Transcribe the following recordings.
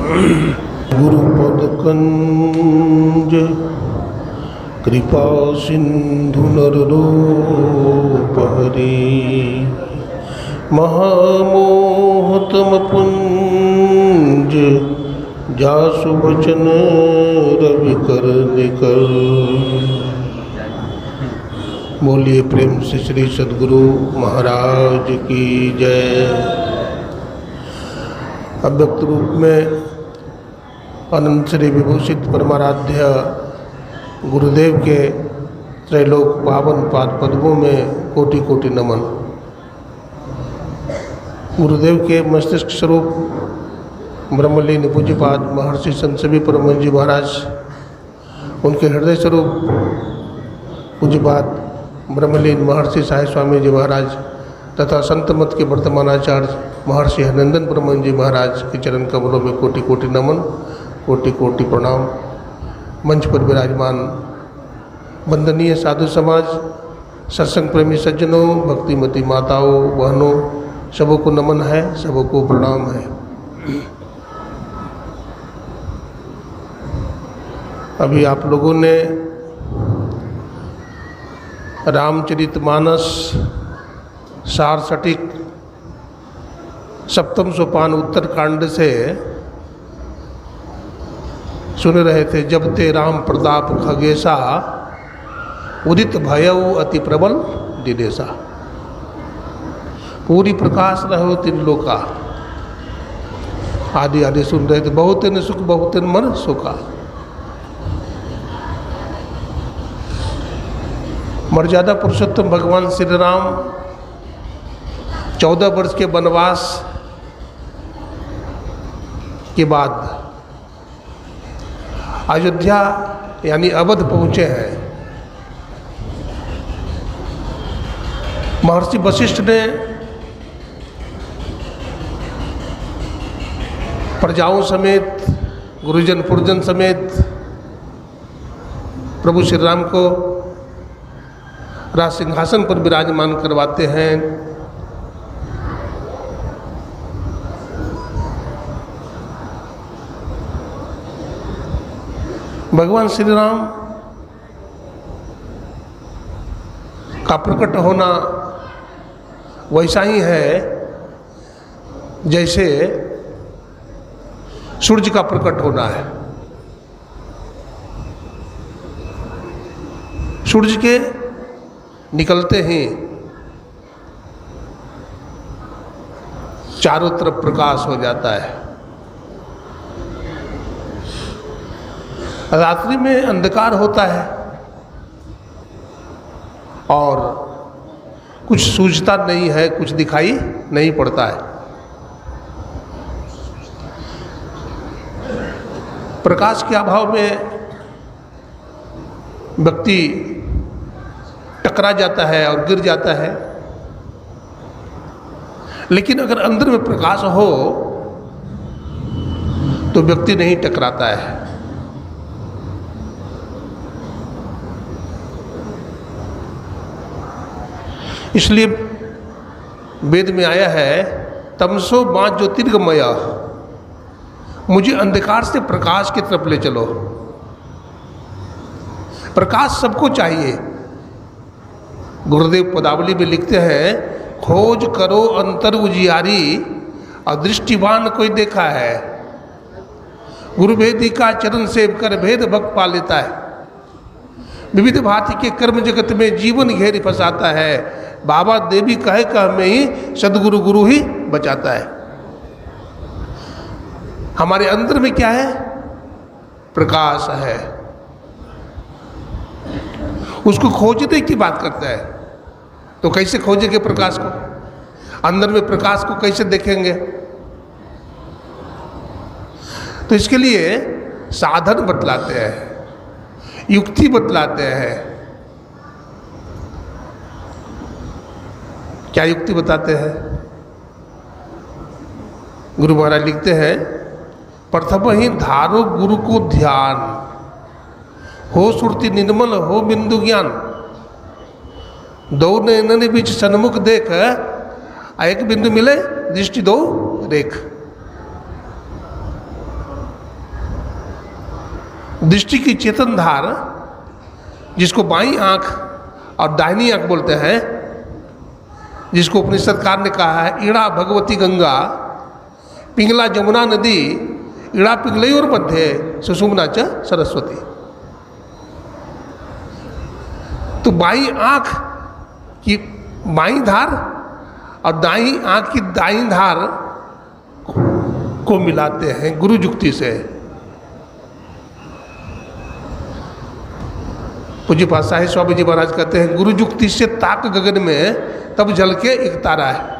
गुरुपद कंज कृपा सिंधु नररूप हरि महामोहतम पुंज जासु वचन रवि कर निकर। बोलिए प्रेम से श्री सद्गुरु महाराज की जय। अव्यक्त रूप में अनंत श्री विभूषित परमाराध्य गुरुदेव के त्रैलोक पावन पाद पद्मों में कोटि कोटि नमन। गुरुदेव के मस्तिष्क स्वरूप ब्रह्मलीन पूज्यपाद महर्षि संत सभी परमहंस जी महाराज, उनके हृदय स्वरूप पूज्यपाद ब्रह्मलीन महर्षि साई स्वामी जी महाराज तथा संत मत के वर्तमान आचार्य महर्षि हरिनंदन परमहंस जी महाराज के चरण कमलों में कोटि कोटि नमन, कोटि कोटि प्रणाम। मंच पर विराजमान वंदनीय साधु समाज, सत्संग प्रेमी सज्जनों, भक्तिमती माताओं, बहनों, सबों को नमन है, सबों को प्रणाम है। अभी आप लोगों ने रामचरितमानस सार सटीक सप्तम सोपान उत्तरकांड से सुन रहे थे। जब ते राम प्रताप खगेशा उदित भयउ अति प्रबल दिनेशा। पूरी प्रकाश रहो तीन लोका। आदि आदि सुन रहे थे। बहुत न सुख बहुत न मन सुखा। मर्यादा पुरुषोत्तम भगवान श्री राम 14 वर्ष के वनवास के बाद अयोध्या यानी अवध पहुँचे हैं। महर्षि वशिष्ठ ने प्रजाओं समेत, गुरुजन पुरजन समेत प्रभु श्री राम को राज सिंहासन पर विराजमान करवाते हैं। भगवान श्री राम का प्रकट होना वैसा ही है जैसे सूर्य का प्रकट होना है। सूर्य के निकलते ही चारों तरफ प्रकाश हो जाता है। रात्रि में अंधकार होता है और कुछ सूझता नहीं है, कुछ दिखाई नहीं पड़ता है। प्रकाश के अभाव में व्यक्ति टकरा जाता है और गिर जाता है। लेकिन अगर अंदर में प्रकाश हो तो व्यक्ति नहीं टकराता है। इसलिए वेद में आया है, तमसो मां ज्योतिर्गमय, मुझे अंधकार से प्रकाश की तरफ ले चलो। प्रकाश सबको चाहिए। गुरुदेव पदावली में लिखते हैं, खोज करो अंतर उजियारी, अदृष्टिवान कोई देखा है। गुरु भेदी का चरण सेव कर भेद भक्त पा लेता है। विविध भांति के कर्म जगत में जीवन घेरी फंसाता है। बाबा देवी कहे कह में ही सदगुरु गुरु ही बचाता है। हमारे अंदर में क्या है? प्रकाश है। उसको खोजने की बात करता है। तो कैसे खोजेंगे प्रकाश को? अंदर में प्रकाश को कैसे देखेंगे? तो इसके लिए साधन बतलाते हैं, युक्ति बतलाते हैं। क्या युक्ति बताते हैं? गुरु महाराज लिखते हैं, प्रथम ही धारो गुरु को ध्यान, हो सुरति निर्मल हो बिंदु ज्ञान। दो नैनन बीच सन्मुख देख, एक बिंदु मिले दृष्टि दो रेख। दृष्टि की चेतन धार, जिसको बाईं आंख और दाहिनी आंख बोलते हैं, जिसको उपनिषदकार ने कहा है इड़ा भगवती गंगा पिंगला जमुना नदी इड़ा पिंगलयोर मध्य सुषुम्ना च सरस्वती। तो बाईं आंख की बाईं धार और दाईं आंख की दाईं धार को मिलाते हैं गुरु जुक्ति से। पूज्य पाद साहिब स्वामी जी महाराज कहते हैं गुरु जुक्ति से ताक गगन में तब जल के एक तारा है।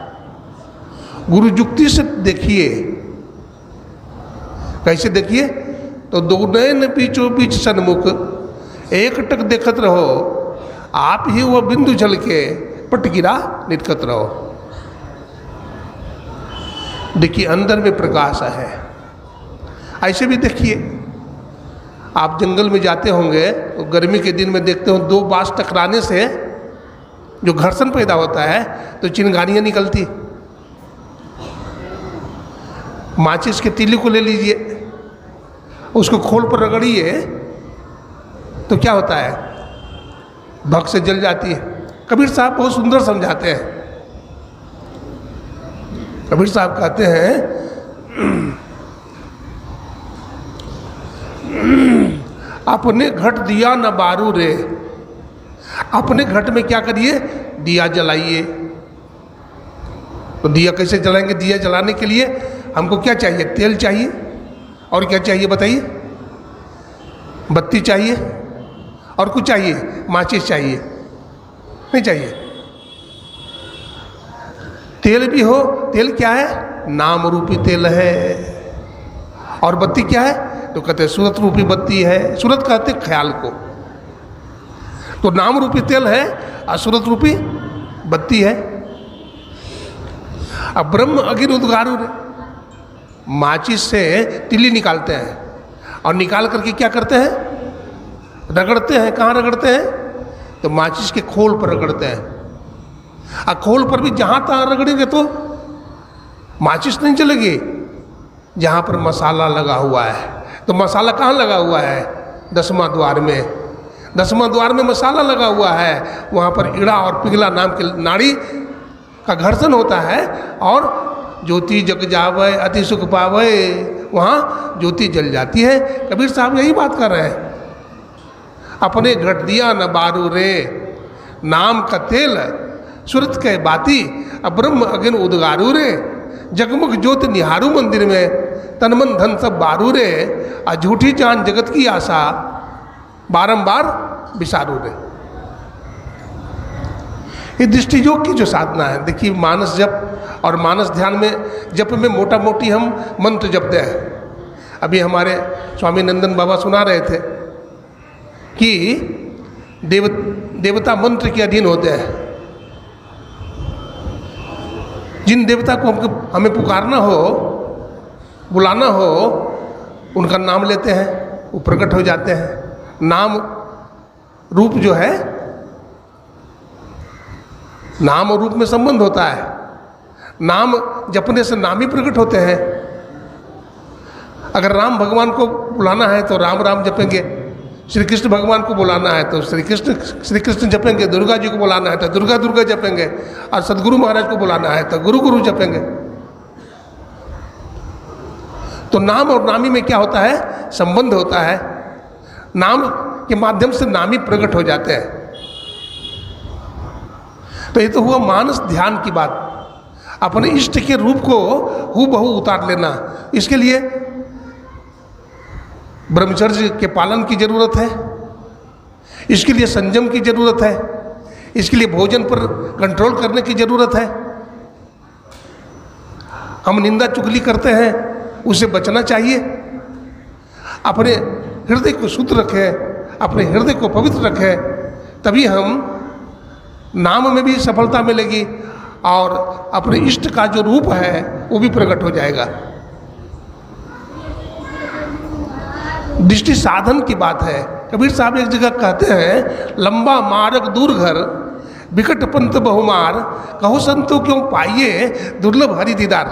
गुरु जुक्ति से देखिए। कैसे देखिए? तो दो नयन बीचों बीच सन्मुख एक टक देखत रहो, आप ही वह बिंदु जल के पट गिरा निटकत रहो। देखिए अंदर में प्रकाश है। ऐसे भी देखिए, आप जंगल में जाते होंगे तो गर्मी के दिन में देखते हो दो बांस टकराने से जो घर्षण पैदा होता है तो चिंगारियाँ निकलती। माचिस के तीली को ले लीजिए, उसको खोल पर रगड़िए तो क्या होता है? भग से जल जाती है। कबीर साहब बहुत सुंदर समझाते हैं। कबीर साहब कहते हैं अपने घट दिया न बारू रे। अपने घट में क्या करिए? दिया जलाइए। तो दिया कैसे जलाएंगे? दिया जलाने के लिए हमको क्या चाहिए? तेल चाहिए। और क्या चाहिए बताइए? बत्ती चाहिए। और कुछ चाहिए? माचिस चाहिए? नहीं चाहिए। तेल भी हो, तेल क्या है? नाम रूपी तेल है। और बत्ती क्या है? तो कहते हैं सूरत रूपी बत्ती है। सूरत कहते हैं ख्याल को। तो नाम रूपी तेल है और सूरत रूपी बत्ती है। अब ब्रह्म अग्नि उद्गारू माचिस से तिल्ली निकालते हैं और निकाल करके क्या करते हैं? रगड़ते हैं। कहाँ रगड़ते हैं? तो माचिस के खोल पर रगड़ते हैं। और खोल पर भी जहाँ तहाँ रगड़ेंगे तो माचिस नहीं चलेगी। जहाँ पर मसाला लगा हुआ है, तो मसाला कहाँ लगा हुआ है? 10वां द्वार में। 10वां द्वार में मसाला लगा हुआ है। वहाँ पर इड़ा और पिघला नाम के नाड़ी का घर्षण होता है और ज्योति जग जावे अति सुख पावे, वहाँ ज्योति जल जाती है। कबीर साहब यही बात कर रहे हैं। अपने घट दिया न बारू रे, नाम का तेल सुरत के बाती, अब ब्रह्म अग्नि उदगारू रे। जगमग ज्योत निहारू मंदिर में, तन मन धन सब बारू रे। आ झूठी जान जगत की आशा, बारंबार विसारू रे। ये दृष्टि योग की जो साधना है, देखिए मानस जप और मानस ध्यान में जप में मोटा मोटी हम मंत्र जपते हैं। अभी हमारे स्वामी नंदन बाबा सुना रहे थे कि देवता मंत्र के अधीन होते हैं। जिन देवता को हमें पुकारना हो, बुलाना हो, उनका नाम लेते हैं, वो प्रकट हो जाते हैं। नाम रूप जो है, नाम और रूप में संबंध होता है। नाम जपने से नाम ही प्रकट होते हैं। अगर राम भगवान को बुलाना है तो राम राम जपेंगे, श्री कृष्ण भगवान को बुलाना है तो श्री कृष्ण जपेंगे, दुर्गा जी को बुलाना है तो दुर्गा दुर्गा जपेंगे, और सदगुरु महाराज को बुलाना है तो गुरु गुरु जपेंगे। तो नाम और नामी में क्या होता है? संबंध होता है। नाम के माध्यम से नामी प्रकट हो जाते हैं। तो ये तो हुआ मानस ध्यान की बात। अपने इष्ट के रूप को हूबहू उतार लेना, इसके लिए ब्रह्मचर्य के पालन की जरूरत है। इसके लिए संयम की जरूरत है। इसके लिए भोजन पर कंट्रोल करने की जरूरत है। हम निंदा चुगली करते हैं, उससे बचना चाहिए। अपने हृदय को शुद्ध रखें, अपने हृदय को पवित्र रखें, तभी हम नाम में भी सफलता मिलेगी और अपने इष्ट का जो रूप है वो भी प्रकट हो जाएगा। दृष्टि साधन की बात है। कबीर साहब एक जगह कहते हैं, लंबा मार्ग दूर घर विकट पंथ बहुमार, कहो संतो क्यों पाइए दुर्लभ हरि दीदार।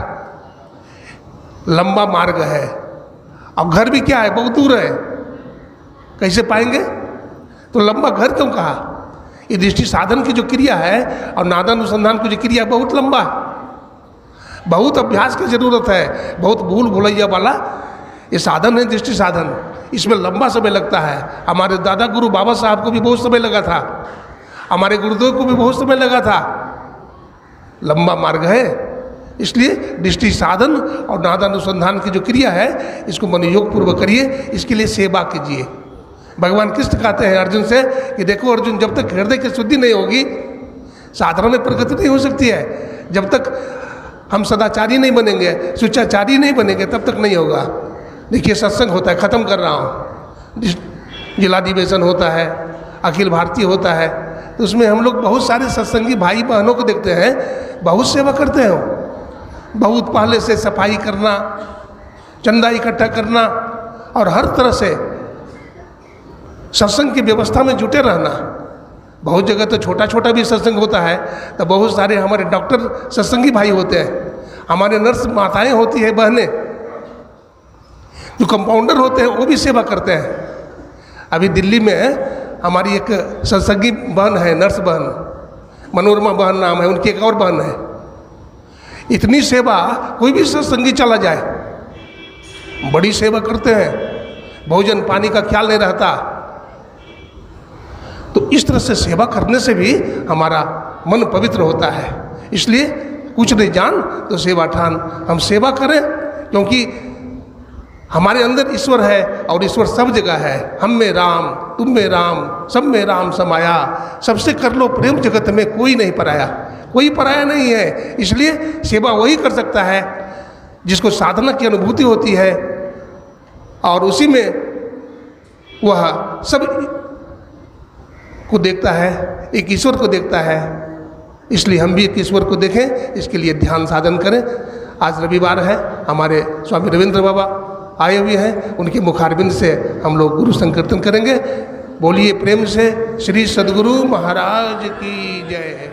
लंबा मार्ग है और घर भी क्या है? बहुत दूर है। कैसे पाएंगे? तो लंबा घर क्यों कहा? ये दृष्टि साधन की जो क्रिया है और नादानुसंधान की जो क्रिया बहुत लंबा है, बहुत अभ्यास की जरूरत है, बहुत भूल भुलैया वाला ये साधन है दृष्टि साधन। इसमें लंबा समय लगता है। हमारे दादा गुरु बाबा साहब को भी बहुत समय लगा था, हमारे गुरुदेव को भी बहुत समय लगा था। लंबा मार्ग है, इसलिए दृष्टि साधन और नादानुसंधान की जो क्रिया है इसको मनोयोग पूर्वक करिए। इसके लिए सेवा कीजिए। भगवान कृष्ण कहते हैं अर्जुन से कि देखो अर्जुन, जब तक हृदय की शुद्धि नहीं होगी साधना में प्रगति नहीं हो सकती है। जब तक हम सदाचारी नहीं बनेंगे, शुचाचारी नहीं बनेंगे, तब तक नहीं होगा। देखिए सत्संग होता है, ख़त्म कर रहा हूँ, जिलाधिवेशन होता है, अखिल भारतीय होता है, तो उसमें हम लोग बहुत सारे सत्संगी भाई बहनों को देखते हैं, बहुत सेवा करते हैं। बहुत पहले से सफाई करना, चंदा इकट्ठा करना और हर तरह से सत्संग की व्यवस्था में जुटे रहना। बहुत जगह तो छोटा छोटा भी सत्संग होता है, तो बहुत सारे हमारे डॉक्टर सत्संगी भाई होते हैं, हमारे नर्स माताएं होती है, बहनें, जो कंपाउंडर होते हैं वो भी सेवा करते हैं। अभी दिल्ली में हमारी एक सत्संगी बहन है, नर्स बहन, मनोरमा बहन नाम है, उनकी एक और बहन है। इतनी सेवा, कोई भी सत्संगी चला जाए बड़ी सेवा करते हैं, भोजन पानी का ख्याल नहीं रहता। तो इस तरह से सेवा करने से भी हमारा मन पवित्र होता है। इसलिए कुछ नहीं जान तो सेवा ठान, हम सेवा करें, क्योंकि हमारे अंदर ईश्वर है और ईश्वर सब जगह है। हम में राम, तुम में राम, सब में राम समाया, सबसे कर लो प्रेम, जगत में कोई नहीं पराया, कोई पराया नहीं है। इसलिए सेवा वही कर सकता है जिसको साधना की अनुभूति होती है और उसी में वह सब को देखता है, एक ईश्वर को देखता है। इसलिए हम भी एक ईश्वर को देखें, इसके लिए ध्यान साधन करें। आज रविवार है, हमारे स्वामी रविंद्र बाबा आए हुए हैं, उनके मुखारबिंद से हम लोग गुरु संकीर्तन करेंगे। बोलिए प्रेम से श्री सद्गुरु महाराज की जय।